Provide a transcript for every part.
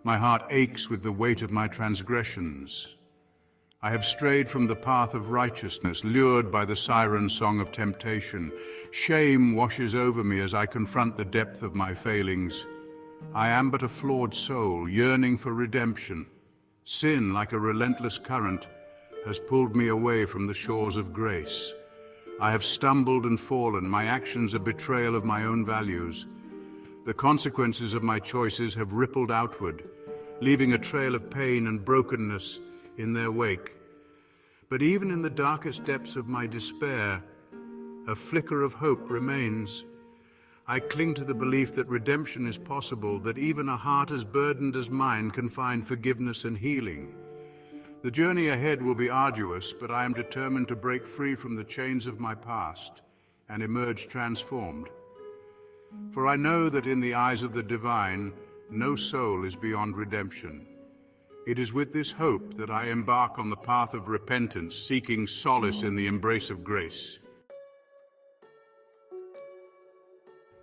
My heart aches with the weight of my transgressions. I have strayed from the path of righteousness, lured by the siren song of temptation. Shame washes over me as I confront the depth of my failings. I am but a flawed soul, yearning for redemption. Sin, like a relentless current, has pulled me away from the shores of grace. I have stumbled and fallen, my actions a betrayal of my own values. The consequences of my choices have rippled outward, leaving a trail of pain and brokenness in their wake. But even in the darkest depths of my despair, a flicker of hope remains. I cling to the belief that redemption is possible, that even a heart as burdened as mine can find forgiveness and healing. The journey ahead will be arduous, but I am determined to break free from the chains of my past and emerge transformed. For I know that in the eyes of the divine, no soul is beyond redemption. It is with this hope that I embark on the path of repentance, seeking solace in the embrace of grace.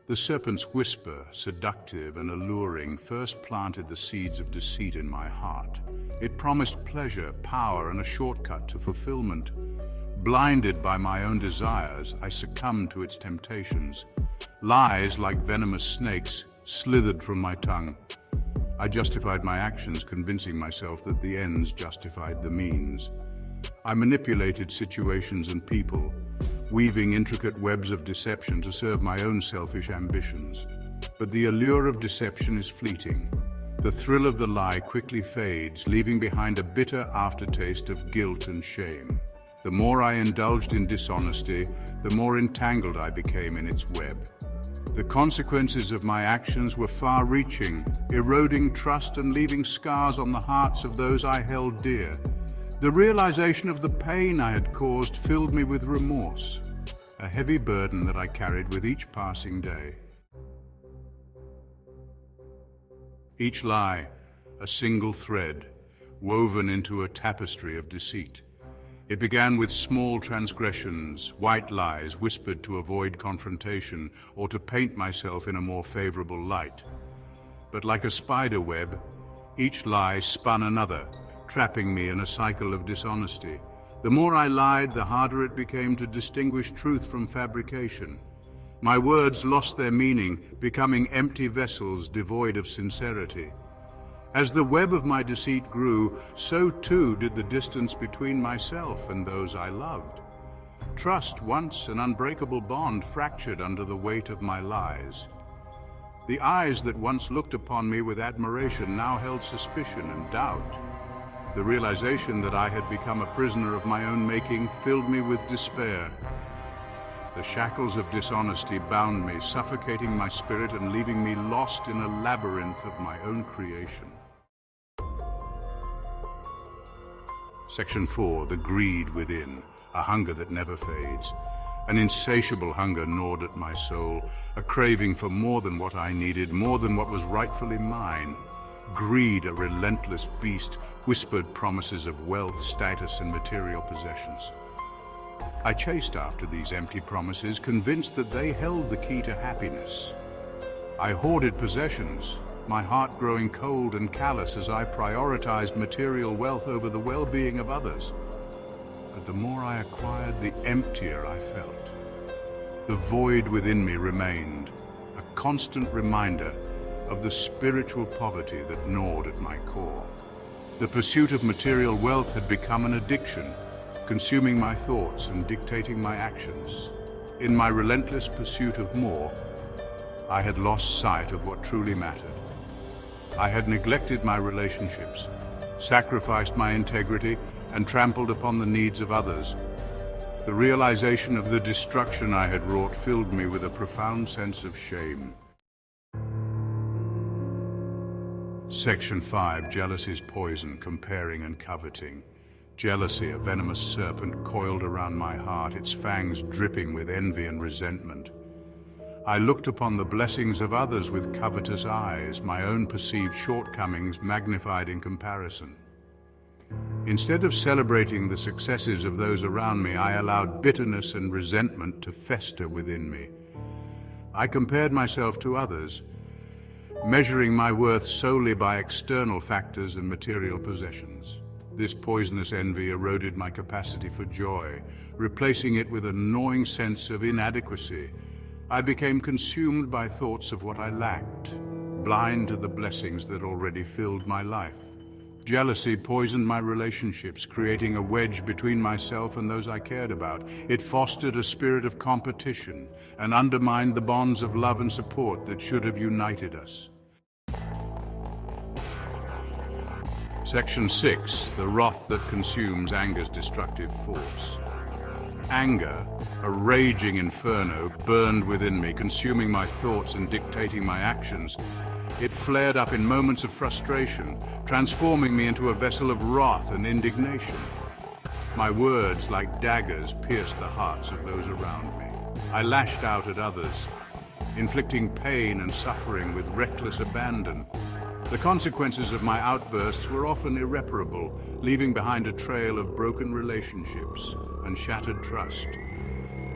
The serpent's whisper, seductive and alluring, first planted the seeds of deceit in my heart. It promised pleasure, power, and a shortcut to fulfillment. Blinded by my own desires, I succumbed to its temptations. Lies, like venomous snakes, slithered from my tongue. I justified my actions, convincing myself that the ends justified the means. I manipulated situations and people, weaving intricate webs of deception to serve my own selfish ambitions. But the allure of deception is fleeting. The thrill of the lie quickly fades, leaving behind a bitter aftertaste of guilt and shame. The more I indulged in dishonesty, the more entangled I became in its web. The consequences of my actions were far-reaching, eroding trust and leaving scars on the hearts of those I held dear. The realization of the pain I had caused filled me with remorse, a heavy burden that I carried with each passing day. Each lie, a single thread, woven into a tapestry of deceit. It began with small transgressions, white lies whispered to avoid confrontation or to paint myself in a more favorable light. But like a spider web, each lie spun another, trapping me in a cycle of dishonesty. The more I lied, the harder it became to distinguish truth from fabrication. My words lost their meaning, becoming empty vessels devoid of sincerity. As the web of my deceit grew, so too did the distance between myself and those I loved. Trust, once an unbreakable bond, fractured under the weight of my lies. The eyes that once looked upon me with admiration now held suspicion and doubt. The realization that I had become a prisoner of my own making filled me with despair. The shackles of dishonesty bound me, suffocating my spirit and leaving me lost in a labyrinth of my own creation. Section 4, the greed within, a hunger that never fades. An insatiable hunger gnawed at my soul, a craving for more than what I needed, more than what was rightfully mine. Greed, a relentless beast, whispered promises of wealth, status, and material possessions. I chased after these empty promises, convinced that they held the key to happiness. I hoarded possessions, my heart growing cold and callous as I prioritized material wealth over the well-being of others. But the more I acquired, the emptier I felt. The void within me remained, a constant reminder of the spiritual poverty that gnawed at my core. The pursuit of material wealth had become an addiction, consuming my thoughts and dictating my actions. In my relentless pursuit of more, I had lost sight of what truly mattered. I had neglected my relationships, sacrificed my integrity, and trampled upon the needs of others. The realization of the destruction I had wrought filled me with a profound sense of shame. Section 5, jealousy's poison, comparing and coveting. Jealousy, a venomous serpent, coiled around my heart, its fangs dripping with envy and resentment. I looked upon the blessings of others with covetous eyes, my own perceived shortcomings magnified in comparison. Instead of celebrating the successes of those around me, I allowed bitterness and resentment to fester within me. I compared myself to others, measuring my worth solely by external factors and material possessions. This poisonous envy eroded my capacity for joy, replacing it with a gnawing sense of inadequacy. I became consumed by thoughts of what I lacked, blind to the blessings that already filled my life. Jealousy poisoned my relationships, creating a wedge between myself and those I cared about. It fostered a spirit of competition and undermined the bonds of love and support that should have united us. Section 6. The wrath that consumes anger's destructive force. Anger, a raging inferno, burned within me, consuming my thoughts and dictating my actions. It flared up in moments of frustration, transforming me into a vessel of wrath and indignation. My words, like daggers, pierced the hearts of those around me. I lashed out at others, inflicting pain and suffering with reckless abandon. The consequences of my outbursts were often irreparable, leaving behind a trail of broken relationships and shattered trust.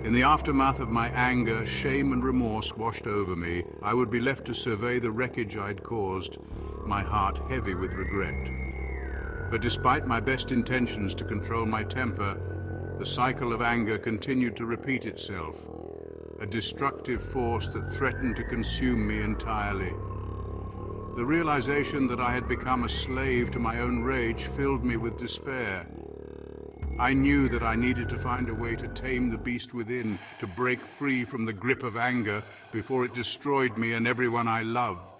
In the aftermath of my anger, shame and remorse washed over me. I would be left to survey the wreckage I'd caused, my heart heavy with regret. But despite my best intentions to control my temper, the cycle of anger continued to repeat itself, a destructive force that threatened to consume me entirely. The realization that I had become a slave to my own rage filled me with despair. I knew that I needed to find a way to tame the beast within, to break free from the grip of anger before it destroyed me and everyone I loved.